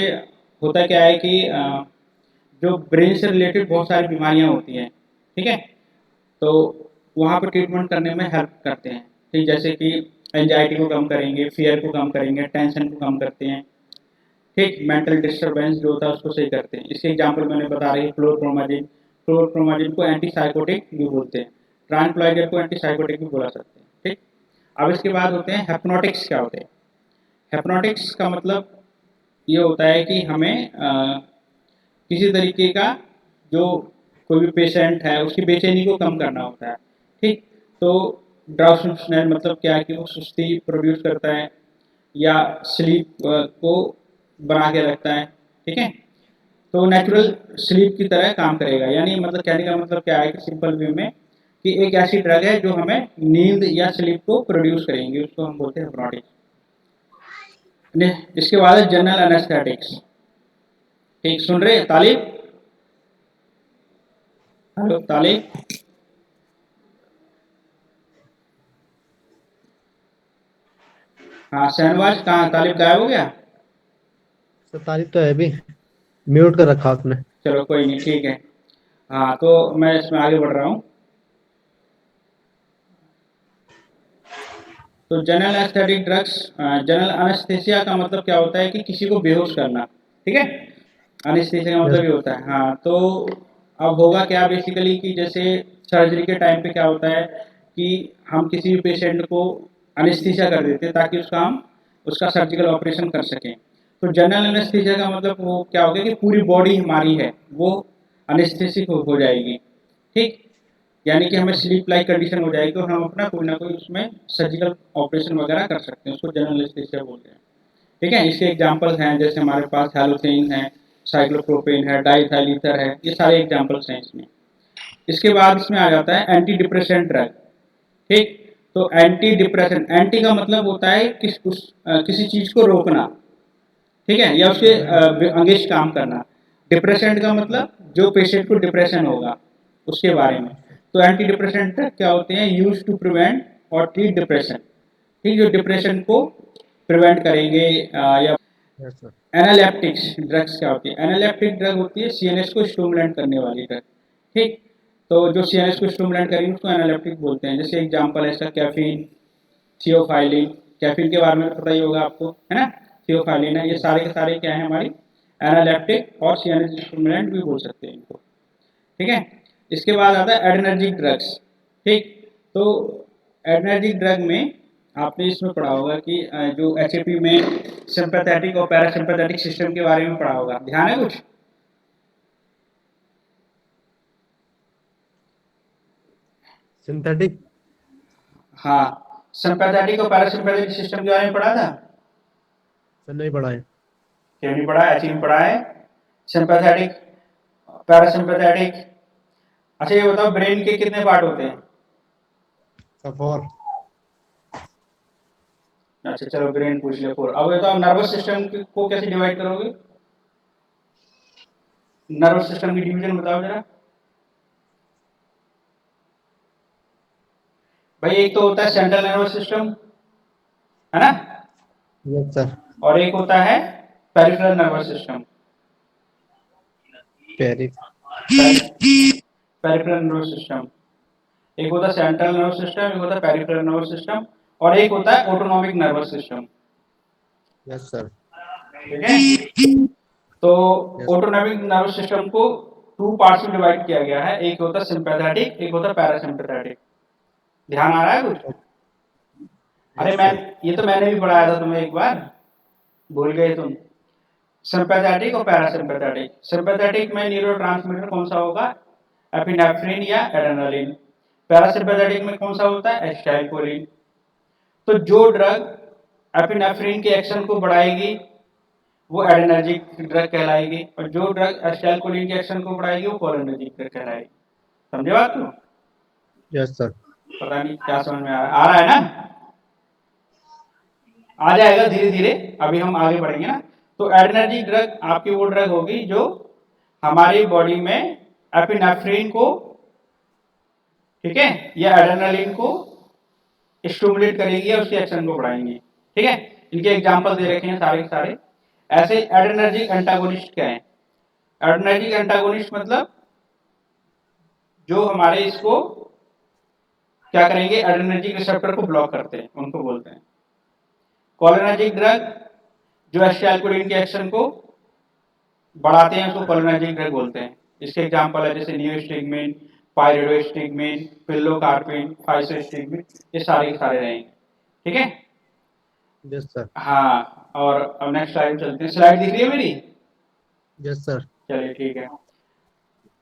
A: होता क्या है कि जो ब्रेन से रिलेटेड बहुत सारी बीमारियां होती हैं, ठीक है, तो वहाँ पर ट्रीटमेंट करने में हेल्प करते हैं। ठीक, जैसे कि एंजाइटी को कम करेंगे, फियर को कम करेंगे, टेंशन को कम करते हैं, ठीक, मेंटल डिस्टर्बेंस जो होता है उसको सही करते हैं। इसके एग्जांपल मैंने बता रही क्लोरप्रोमाजिन। क्लोरप्रोमाजिन को एंटीसाइकोटिक भी बोलते हैं, ट्रांक्विलाइजर को एंटीसाइकोटिक भी बोला सकते हैं। ठीक, अब इसके बाद होते हैं हिप्नोटिक्स। क्या होते हैं हिप्नोटिक्स का मतलब ये होता है कि हमें किसी तरीके का जो कोई भी पेशेंट है उसकी बेचैनी को कम करना होता है। ठीक, तो ड्राउजीनेस मतलब क्या है कि वो सुस्ती प्रोड्यूस करता है या स्लीप को बना के रखता है। ठीक है, तो नेचुरल स्लीप की तरह काम करेगा। यानी मतलब कहने का मतलब क्या है कि सिंपल वे में कि एक ऐसी ड्रग है जो हमें नींद या स्लीप को प्रोड्यूस करेंगे, उसको हम बोलते हैं हिप्नोटिक्स। इसके बाद है जनरल एनेस्थेटिक्स। ठीक, सुन रहे तालिब? हेलो तालिब? हाँ शहनवाज, कहाँ तालिब गायब हो गया?
B: सर तारीफ तो है भी, म्यूट कर रखा आपने।
A: चलो कोई नहीं, ठीक है। हाँ, तो मैं इसमें आगे बढ़ रहा हूँ। तो general anaesthetic drugs, general anaesthesia का मतलब क्या होता है कि किसी को बेहोश करना। ठीक है, एनेस्थेसिया का
B: यस।
A: मतलब ये होता है। हाँ, तो अब होगा क्या बेसिकली कि जैसे सर्जरी के टाइम पे क्या होता है कि हम किसी भी पेशेंट को एनेस्थीसिया कर देते हैं ताकि हम उसका सर्जिकल ऑपरेशन कर सकें। तो जनरल एनेस्थीसिया का मतलब वो क्या हो गया कि पूरी बॉडी हमारी है वो एनेस्थेसिक हो जाएगी। ठीक, यानी कि हमें स्लीप लाइक कंडीशन हो जाएगी और हम अपना कोई ना कोई उसमें सर्जिकल ऑपरेशन वगैरह कर सकते हैं, उसको जनरल एनेस्थीसिया बोलते हैं। ठीक है, इसके एग्जांपल्स हैं जैसे हमारे पास हैलोथेन है, साइक्लोप्रोपेन है, डाइथाइलीथर है, ये सारे एग्जांपल्स हैं इसमें। इसके बाद इसमें आ जाता है एंटी डिप्रेसेंट ड्रग। ठीक, तो एंटी डिप्रेसेंट, एंटी का मतलब होता है किसी चीज को रोकना, ठीक है, या उसके अगेंस्ट काम करना। डिप्रेसेंट का मतलब जो पेशेंट को डिप्रेशन होगा उसके बारे में। तो एंटी डिप्रेसेंट क्या होते हैं? यूज टू प्रिवेंट और ट्रीट डिप्रेशन। ठीक, जो डिप्रेशन को प्रिवेंट करेंगे या
B: यस सर।
A: एनालेप्टिक्स ड्रग्स क्या होती है? एनालेप्टिक ड्रग होती है सीएनएस को स्टिमुलेंट करने वाली ड्रग। ठीक, तो जो सीएनएस को स्टिमुलेंट करेंगे उसको एनालेप्टिक बोलते हैं। जैसे एग्जांपल है इसका कैफीन, थियोफाइलिन। कैफीन के बारे में पता ही होगा आपको, है ना? थियोफाइलिन है, ये सारे के सारे क्या है हमारी एनालेप्टिक और सीएनएस स्टिमुलेंट भी बोल सकते हैं इनको। ठीक है, इसके बाद आता है एडर्नर्जिक ड्रग्स। ठीक, तो एडर्नर्जिक ड्रग में आपने इसमें पढ़ा होगा कि जो एचएपी में सिंपैथेटिक और पैरासिम्पैथेटिक सिस्टम के बारे में पढ़ा होगा, ध्यान है कुछ?
B: सिंथेटिक।
A: हाँ, सिंपैथेटिक और पैरासिम्पैथेटिक सिस्टम के बारे में पढ़ा था?
B: सर नहीं पढ़ा है।
A: क्यों नहीं पढ़ा? एचएपी में पढ़ा है, सिंपैथेटिक, पैरासिम्पैथेटिक। अच्छा ये बताओ ब्रेन के कितने पार्ट होते हैं?
B: सब और
A: अच्छा चलो ब्रेन पूछ लिया। फोर। अब बताओ नर्वस सिस्टम को कैसे डिवाइड करोगे? नर्वस सिस्टम की डिवीजन बताओ जरा भाई। एक तो होता है सेंट्रल नर्वस सिस्टम, है ना,
B: यस सर।
A: और एक होता है peripheral nervous system.
B: Peri
A: peripheral nervous system, एक होता है सेंट्रल नर्वस सिस्टम, एक होता है पेरिफेरल नर्वस सिस्टम, और एक होता है autonomic nervous system.
B: Yes sir.
A: ठीक है, तो
B: यस।
A: ऑटोनॉमिक नर्वस सिस्टम को टू पार्ट्स में डिवाइड किया गया है, एक होता है सिंपैथेटिक, एक होता है पैरासिम्पैथेटिक। ध्यान आ रहा है कुछ? अरे मैं, ये तो मैंने भी पढ़ाया था तुम्हें एक बार, भूल गए तुम। सिंपैथेटिक और पैरासिम्पैथेटिक। सिंपैथेटिक में न्यूरोट्रांसमीटर कौन सा होगा? एपिनेफ्रिन या एड्रेनालिन। पैरासिम्पैथेटिक में कौन सा होता है? एसिटाइलकोलिन। तो जो ड्रग एपिनेफ्रिन के एक्शन को बढ़ाएगी वो एड्रेनर्जिक ड्रग कहलाएगी, और जो ड्रग एसिटाइलकोलिन के एक्शन को बढ़ाएगी वो कोलिनर्जिक ड्रग कहलाएगी। समझे बात को?
B: Yes sir.
A: पता नहीं क्या समझ में आ रहा है ना? आ जाएगा धीरे धीरे, अभी हम आगे बढ़ेंगे ना। तो एड्रेनर्जिक ड्रग आपकी वो ड्रग होगी जो हमारी बॉडी में एपिनेफ्रिन को, ठीक है, या एड्रेनालिन को स्टिमुलेट करेगी या उसके एक्शन को बढ़ाएंगी। ठीक है, इनके एग्जाम्पल दे रखे हैं सारे के सारे। ऐसे एड्रेनर्जिक एंटागोनिस्ट क्या है? एड्रेनर्जिक एंटागोनिस्ट मतलब जो हमारे इसको क्या करेंगे, एड्रेनर्जिक रिसेप्टर को ब्लॉक करते हैं, उनको बोलते हैं। कोलिनर्जिक ड्रग जो एसिटाइलकोलिन के एक्शन को बढ़ाते हैं उसको कोलिनर्जिक ड्रग बोलते हैं। इसके एग्जाम्पल है जैसे नियोस्टिग्मिन, पायरिडोस्टिग्मिन, पिल्लोकार्पिन, फाइसोस्टिग्मिन, ये सारे के सारे रहेंगे। ठीक है?
B: Yes sir.
A: हाँ, और अब नेक्स्ट स्लाइड चलते हैं। स्लाइड दिख रही है मेरी?
B: Yes sir.
A: चलिए ठीक है।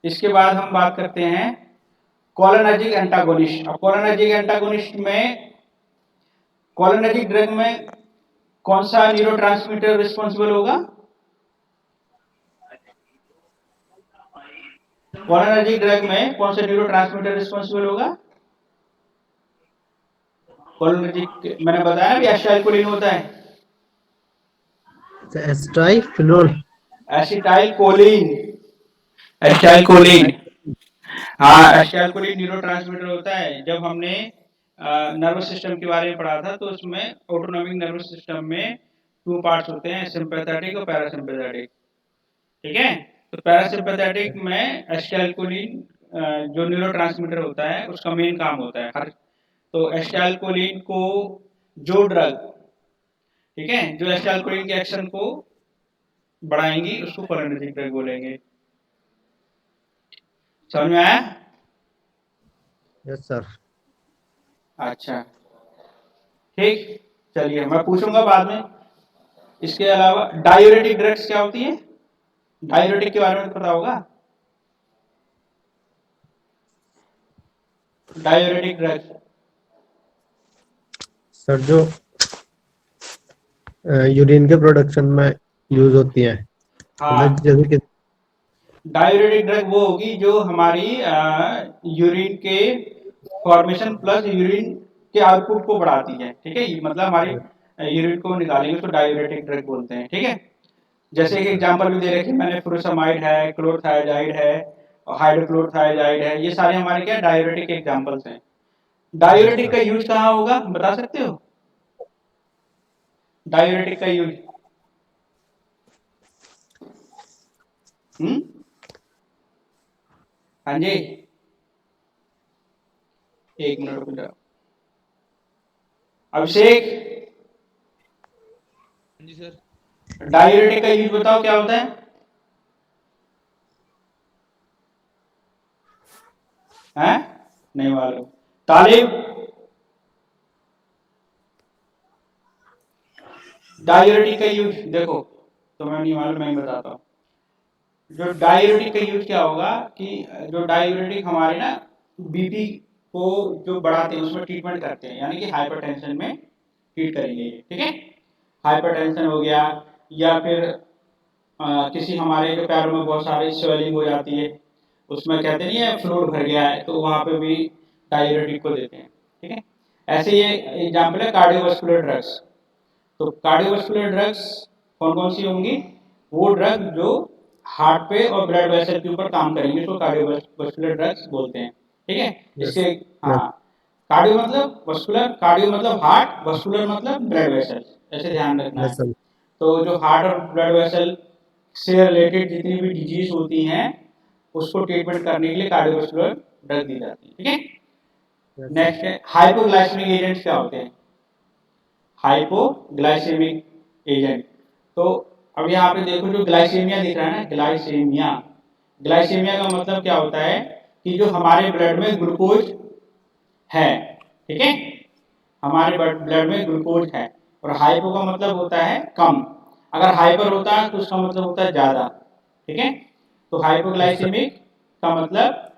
A: इसके बाद हम बात करते हैं कोलिनर्जिक एंटागोनिस्ट। अब कोलिनर्जिक एंटागोनिस्ट में, कोलिनर्जिक ड्रग में कौन सा न्यूरोट्रांसमीटर रिस्पॉन्सिबल होगा? कोलिनर्जिक ड्रग में कौन सा न्यूरोट्रांसमीटर रिस्पॉन्सिबल होगा? कोलिनर्जिक मैंने बताया भी एसिटाइलकोलिन होता है।
B: एस्ट्राइफिनोल।
A: एसिटाइलकोलिन, एसिटाइलकोलिन, हाँ एसिटाइलकोलिन न्यूरोट्रांसमीटर होता है। जब हमने नर्वस सिस्टम के बारे में पढ़ा था तो उसमें ऑटोनॉमिक नर्वस सिस्टम में 2 पार्ट्स होते हैं, सिंपैथेटिक और पैरासिम्पैथेटिक। ठीक है? तो पैरासिम्पैथेटिक में एसिटाइलकोलिन जो न्यूरोट्रांसमीटर होता है उसका मेन काम होता है हर, तो एसिटाइलकोलिन को जो ड्रग, ठीक है, जो एसिटाइलकोलिन के एक्शन को बढ़ाएंगी उसको कोलिनर्जिक ड्रग बोलेंगे। समझ में आया?
B: Yes sir.
A: अच्छा ठीक, चलिए मैं पूछूंगा बाद में। इसके अलावा डायूरेटिक ड्रग्स क्या होती है? डायूरेटिक के बारे में तो पता होगा। डायूरेटिक ड्रग्स
B: सर जो यूरिन के प्रोडक्शन में यूज होती है,
A: हाँ,
B: मतलब जैसे कि
A: डायूरेटिक ड्रग वो होगी जो हमारी यूरिन के फॉर्मेशन प्लस यूरिन के आउटपुट को बढ़ाती है। ठीक है, मतलब हमारी यूरिन को निकालेंगे उसको डायूरेटिक ड्रग बोलते हैं। ठीक है, जैसे एक एग्जांपल भी दे रखे मैंने, फ्रुसेमाइड है, क्लोरथायाजाइड है, हाइड्रोक्लोरथायाजाइड है, ये सारे हमारे क्या डायूरेटिक एग्जांपल्स हैं। डायूरेटिक का यूज कहाँ होगा बता सकते हो? डायूरेटिक का यूज हाँ जी, एक मिनट रुक जाओ। अभिषेक,
D: जी सर।
A: डायूरेटिक का यूज बताओ क्या होता है? हैं? नहीं मालूम। तालिब, डायूरेटिक का यूज देखो, तुम्हें नहीं मालूम मैं बताता हूँ। जो डायूरेटिक का यूज क्या होगा कि जो डायूरेटिक हमारे ना बीपी को जो बढ़ाते हैं उसमें ट्रीटमेंट करते हैं, यानी कि हाइपरटेंशन में ट्रीट करेंगे। ठीक है, हाइपरटेंशन हो गया या फिर किसी हमारे जो पैरों में बहुत सारी स्वेलिंग हो जाती है, उसमें कहते नहीं है फ्लूइड भर गया है, तो वहां पे भी डायूरेटिक को देते हैं। ठीक है, ऐसे ये एग्जाम्पल है कार्डियोवास्कुलर ड्रग्स। तो कार्डियोवास्कुलर ड्रग्स कौन कौन सी होंगी? वो ड्रग जो हार्ट पे और ब्लड वेसल के ऊपर काम करेंगे उसको कार्डियोवास्कुलर ड्रग्स बोलते हैं। ठीक है, इससे हाँ, कार्डियो मतलब वस्कुलर, कार्डियो मतलब हार्ट, वस्कुलर मतलब ब्लड वेसल, ऐसे ध्यान रखना है।
B: वेसल।
A: तो जो हार्ट और ब्लड वेसल से रिलेटेड जितनी भी डिजीज होती हैं उसको ट्रीटमेंट करने के लिए कार्डियोवास्कुलर ड्रग दी जाती है। ठीक है, नेक्स्ट है हाइपोग्लाइसेमिक एजेंट्स क्या होते हैं? हाइपोग्लाइसेमिक एजेंट, तो अब यहाँ पे देखो जो ग्लाइसेमिया दिख रहा है ना, ग्लाइसेमिया, ग्लाइसेमिया का मतलब क्या होता है कि जो हमारे ब्लड में ग्लूकोज है, ठीक है, हमारे ब्लड में ग्लूकोज है, और हाइपो का मतलब होता है कम, अगर हाइपर होता है तो उसका मतलब होता है ज्यादा। ठीक है, तो हाइपोग्लाइसेमिक का मतलब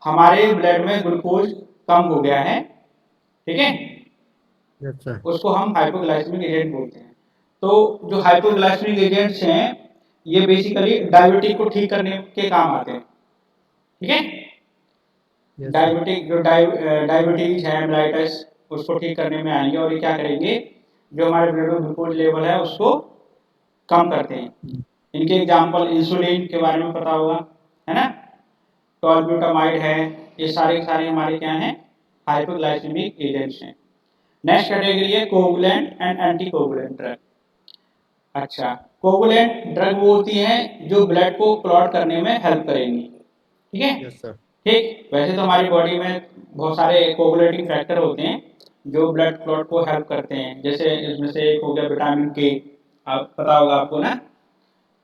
A: हमारे ब्लड में ग्लूकोज कम हो गया है। ठीक है,
B: अच्छा।
A: उसको हम हाइपोग्लाइसेमिक एजेंट बोलते हैं। तो जो हाइपोग्लाइसेमिक एजेंट्स हैं ये बेसिकली डायबिटीज को ठीक करने के काम आते हैं। ठीक है, डायबिटिक जो डायबिटीज है मेलाइटस, उसको ठीक करने में आएंगे, और ये क्या करेंगे, जो हमारे ब्लड में ग्लूकोज लेवल है उसको कम करते हैं। इनके एग्जाम्पल इंसुलिन के बारे में पता होगा, है ना, टॉलब्यूटामाइड है, ये सारे सारे हमारे क्या हैं, हाइपोग्लाइसेमिक एजेंट्स हैं। नेक्स्ट कैटेगरी है coagulant and anti coagulant drug. अच्छा, कोगुलेंट ड्रग वो होती हैं जो ब्लड को क्लॉट करने में हेल्प करेंगी, ठीक है।
B: Yes sir.
A: ठीक, वैसे तो हमारी बॉडी में बहुत सारे कोगुलेटिंग फैक्टर होते हैं जो ब्लड क्लॉट को हेल्प करते हैं, जैसे इसमें से एक हो गया विटामिन के, आप पता होगा आपको ना।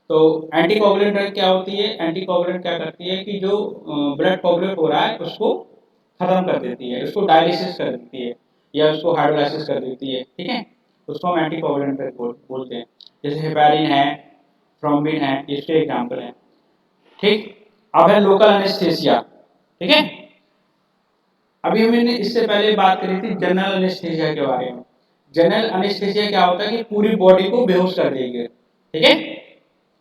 A: तो एंटी कोगुलेंट ड्रग क्या होती है? एंटी कोगुलेंट क्या करती है कि जो ब्लड कोगुलेट हो रहा है उसको खत्म कर देती है, उसको डायलिसिस कर देती है या उसको हाइड्रोलाइसिस कर देती है, ठीक है। उसको हम एंटी कोगुलेंट ड्रग बोलते हैं। जैसे हेपारिन है, थ्रोम्बिन है, इसके एग्जाम्पल हैं। ठीक, अब है लोकल एनेस्थेसिया, ठीक है। अभी हमने इससे पहले बात करी थी जनरल एनेस्थेसिया के बारे में। जनरल एनेस्थेसिया क्या होता है कि पूरी बॉडी को बेहोश कर देगी, ठीक है,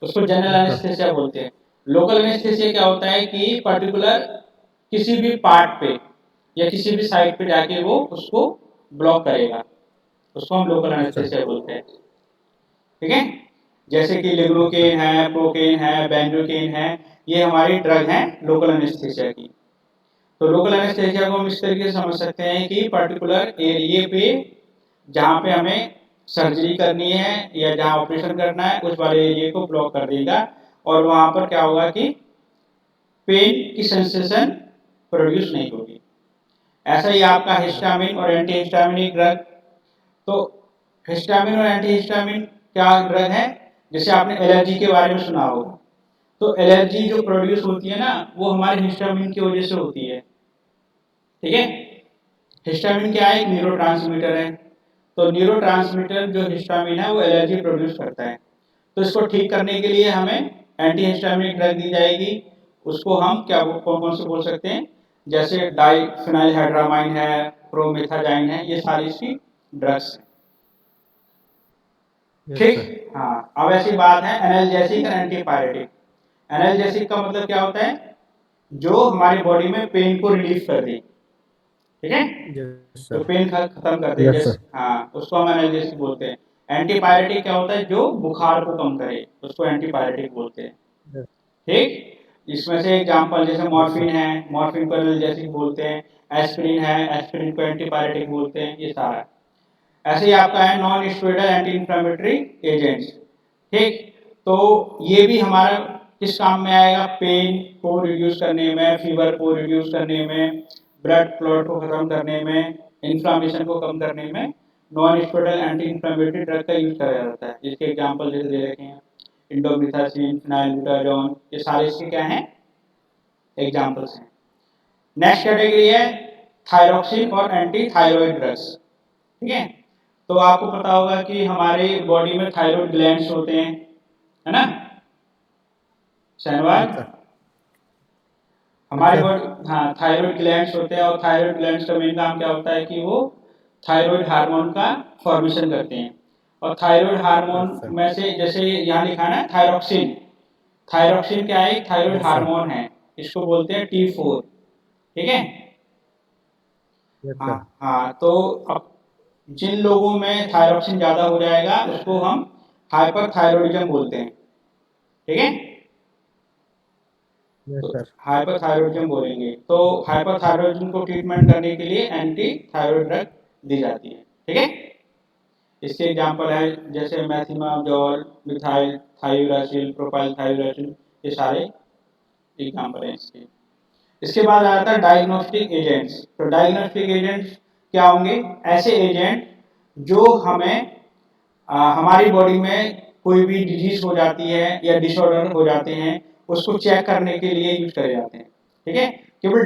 A: उसको जनरल
B: यस सर।
A: एनेस्थेसिया बोलते हैं। लोकल एनेस्थेसिया क्या होता है कि पर्टिकुलर किसी भी पार्ट पे या किसी भी साइड पे जाके वो उसको ब्लॉक करेगा, उसको हम लोकल
B: यस सर।
A: एनेस्थेसिया बोलते हैं, ठीक है। जैसे कि लिग्नोकेन है, प्रोकेन है, बेंजोकेन है, ये हमारी ड्रग हैं लोकल एनेस्थेसिया की। तो लोकल एनेस्थेसिया को हम इस तरीके से समझ सकते हैं कि पर्टिकुलर एरिया पे जहाँ पे हमें सर्जरी करनी है या जहाँ ऑपरेशन करना है उस वाले एरिया को ब्लॉक कर देगा, और वहाँ पर क्या होगा कि पेन की सेंसेशन प्रोड्यूस नहीं होगी। ऐसा ही आपका हिस्टामिन और एंटी हिस्टामिनिक ड्रग। तो हिस्टामिन और एंटी हिस्टामिन क्या ड्रग है? जैसे आपने एलर्जी के बारे में सुना होगा, तो एलर्जी जो प्रोड्यूस होती है ना वो हमारे हिस्टामिन की वजह से होती है, ठीक है। हिस्टामिन क्या है? एक न्यूरोट्रांसमीटर है। तो न्यूरोट्रांसमीटर जो हिस्टामिन है वो एलर्जी प्रोड्यूस करता है। तो इसको ठीक करने के लिए हमें एंटी हिस्टामिनिक ड्रग दी जाएगी। उसको हम क्या कौन कौन से बोल सकते हैं? जैसे डाइफेनाइलहाइड्रामाइन है, प्रोमेथाजाइन है, ये सारी इसकी ड्रग्स हैं।
B: यस
A: ठीक,
B: सर।
A: हाँ। अब ऐसी बात है एनाल्जेसिक और एंटीपायरेटिक। एनाल्जेसिक का मतलब क्या होता है? जो हमारी बॉडी में पेन को रिलीफ कर दे, ठीक है,
B: यस
A: जो
B: सर।
A: पेन खत्म कर दे,
B: यस
A: जैसे
B: सर।
A: हाँ उसको हम एनाल्जेसिक बोलते हैं। एंटीपायरेटिक क्या होता है? जो बुखार को कम करे, उसको एंटीपायरेटिक बोलते हैं,
B: यस।
A: ठीक। इसमें से एग्जांपल जैसे
B: यस सर।
A: मॉर्फिन है, मॉर्फिन को एनाल्जेसिक बोलते हैं। एस्पिरिन है, एस्पिरिन को एंटीपायरेटिक बोलते हैं, ये सारा। ऐसे ही आपका है non steroidal anti inflammatory agents, ठीक। तो ये भी हमारा किस काम में आएगा? पेन को रिड्यूस करने में, फीवर को रिड्यूस करने में, ब्लड क्लॉट को खत्म करने में, इन्फ्लामेशन को कम करने में non steroidal anti inflammatory drug का यूज करा जाता है, जिसके एग्जांपल जैसे दे रखे हैं इंडोमिथासिन, फिनाइलबुटाजोन, ये सारे इसके क्या हैं? एग्जांपल्स हैं। नेक्स्ट कैटेगरी है थायरॉक्सिन और एंटी थायराइड ड्रग्स, ठीक है। तो आपको पता होगा कि हमारे बॉडी में थायराइड ग्लैंड्स होते हैं, है ना
B: यस
A: शहनवाज?
B: सर।
A: हमारे
B: सर।
A: बॉडी, हाँ, थायराइड ग्लैंड्स होते हैं, और थायराइड ग्लैंड्स का मेन काम क्या होता है कि वो थायराइड हार्मोन का फॉर्मेशन करते हैं। और थायराइड
B: यस
A: हार्मोन
B: सर।
A: में से जैसे यहाँ लिखा है ना थायरॉक्सिन, थायरॉक्सिन क्या है? Thyroid
B: yes sir.
A: हार्मोन है, इसको बोलते हैं T4, ठीक है।
B: यस
A: हाँ
B: सर।
A: हाँ, तो अब जिन लोगों में थायरॉक्सिन ज़्यादा हो जाएगा उसको हम हाइपरथायरॉयडिज्म बोलते हैं, ठीक है।
B: यस
A: तो
B: सर।
A: हाइपरथायरॉयडिज्म बोलेंगे। तो हाइपरथायरॉयडिज्म को ट्रीटमेंट करने के लिए एंटी थायराइड ड्रग दी जाती है, ठीक है। इसके एग्जांपल है जैसे मैथिमाजोल, मिथाइल थायोरासिल, प्रोपाइल थायोरासिल, ये सारे एग्जांपल हैं इसके। इसके बाद आता है डायग्नोस्टिक एजेंट्स। तो डायग्नोस्टिक एजेंट्स क्या होंगे? ऐसे एजेंट जो हमें हमारी बॉडी में कोई भी डिजीज हो जाती है या डिसऑर्डर हो जाते हैं उसको चेक करने के लिए यूज करे जाते हैं, ठीक है। केवल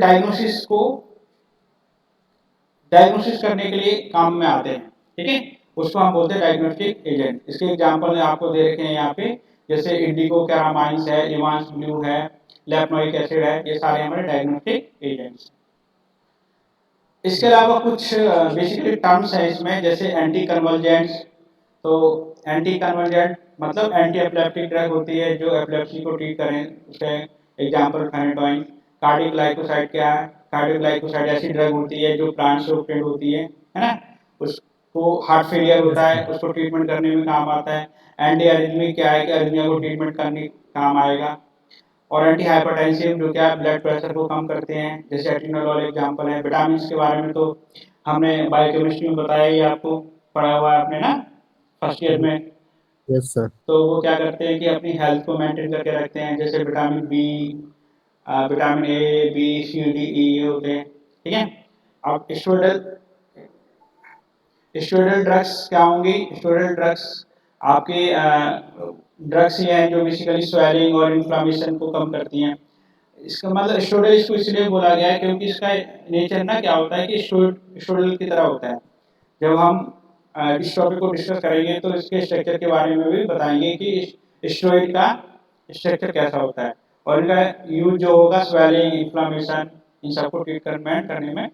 A: डायग्नोसिस करने के लिए काम में आते हैं, ठीक है। उसको हम बोलते हैं डायग्नोस्टिक एजेंट। इसके एग्जांपल आपको दे रखे हैं यहाँ पे, जैसे इंडिको कैरामाइंस है, इवांस ब्लू है, लेपनोइक एसिड है, ये सारे हमारे डायग्नोस्टिक एजेंट्स। इसके
B: यस सर।
A: अलावा कुछ बेसिकली टर्म्स है इसमें, जैसे एंटी कन्वर्जेंट्स। तो एंटी कन्वर्जेंट मतलब एंटी एपिलेप्टिक ड्रग होती है जो एपिलेप्सी को ट्रीट करें, उसके एग्जांपल फेनेटोइन। कार्डियोग्लाइकोसाइड क्या है? कार्डियोग्लाइकोसाइड ऐसी ड्रग होती है जो प्लांट से ऑब्टेन्ड होती है ना। उसको हार्ट फेलियर
B: यस
A: होता है,
B: सर।
A: उसको ट्रीटमेंट करने में काम आता है। एंटी एरिथमिक क्या है कि एरिथमिया को ट्रीटमेंट करने काम आएगा। और एंटी हाइपरटेंसिव जो क्या ब्लड प्रेशर को कम करते हैं, जैसे एटिनोलॉल एग्जाम्पल है। विटामिन के बारे में तो हमने बायोकेमिस्ट्री में बताया ही, आपको पढ़ा हुआ है आपने ना फर्स्ट ईयर में।
B: Yes sir.
A: तो वो क्या करते हैं कि अपनी हेल्थ को मेंटेन करके रखते हैं, जैसे vitamin B, vitamin A, B, C, D, E ये होते हैं, ठीक है। अब स्टेरॉयडल ड्रग्स क्या होंगी? स्टेरॉयडल ड्रग्स आपके ड्रग्स ये हैं जो बेसिकली स्वेलिंग और इन्फ्लामेशन को कम करती हैं। इसका मतलब स्टेरॉयड इसको इसलिए बोला गया है क्योंकि इसका नेचर ना क्या होता है कि स्टेरॉयड की तरह होता है। जब हम इस टॉपिक को डिस्कस करेंगे तो इसके स्ट्रक्चर के बारे में भी बताएंगे कि स्टेरॉयड का स्ट्रक्चर कैसा होता है और इनका यूज जो होगा स्वेलिंग, इन्फ्लामेशन, इन सबको ट्रीटमेंट करने में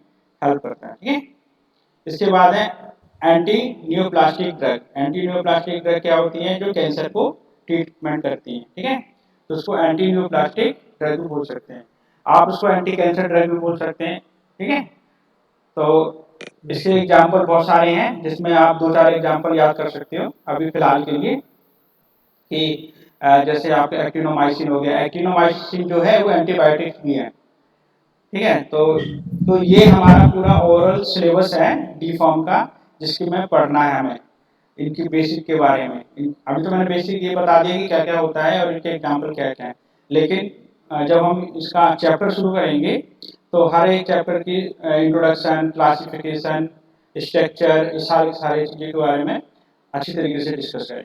A: हेल्प करता है, ठीक है। इसके बाद है anti neoplastic drug. Anti neoplastic drug क्या होती हैं? जो कैंसर को ट्रीटमेंट करती हैं, ठीक है। तो उसको एंटी न्यूप्लास्टिक ड्रग भी बोल सकते हैं, आप उसको एंटी कैंसर ड्रग भी बोल सकते हैं, ठीक है। तो इसके एग्जाम्पल बहुत सारे हैं जिसमें आप 2-4 एग्जाम्पल याद कर सकते हो अभी फिलहाल के लिए, कि जैसे आपके एक्टिनोमाइसिन हो गया। एक्टिनोमाइसिन जो है वो एंटीबायोटिक्स भी है, ठीक है। तो ये हमारा पूरा ओवरऑल सिलेबस है डी फॉर्म का, जिसकी में पढ़ना है हमें इनकी बेसिक के बारे में। अभी तो मैंने बेसिक ये बता दिया कि क्या क्या होता है और इनके एग्जाम्पल क्या क्या है, लेकिन जब हम इसका चैप्टर शुरू करेंगे तो हर एक चैप्टर की इंट्रोडक्शन, क्लासिफिकेशन, स्ट्रक्चर, सारे चीज़ों के बारे में अच्छी तरीके से डिस्कस करेंगे।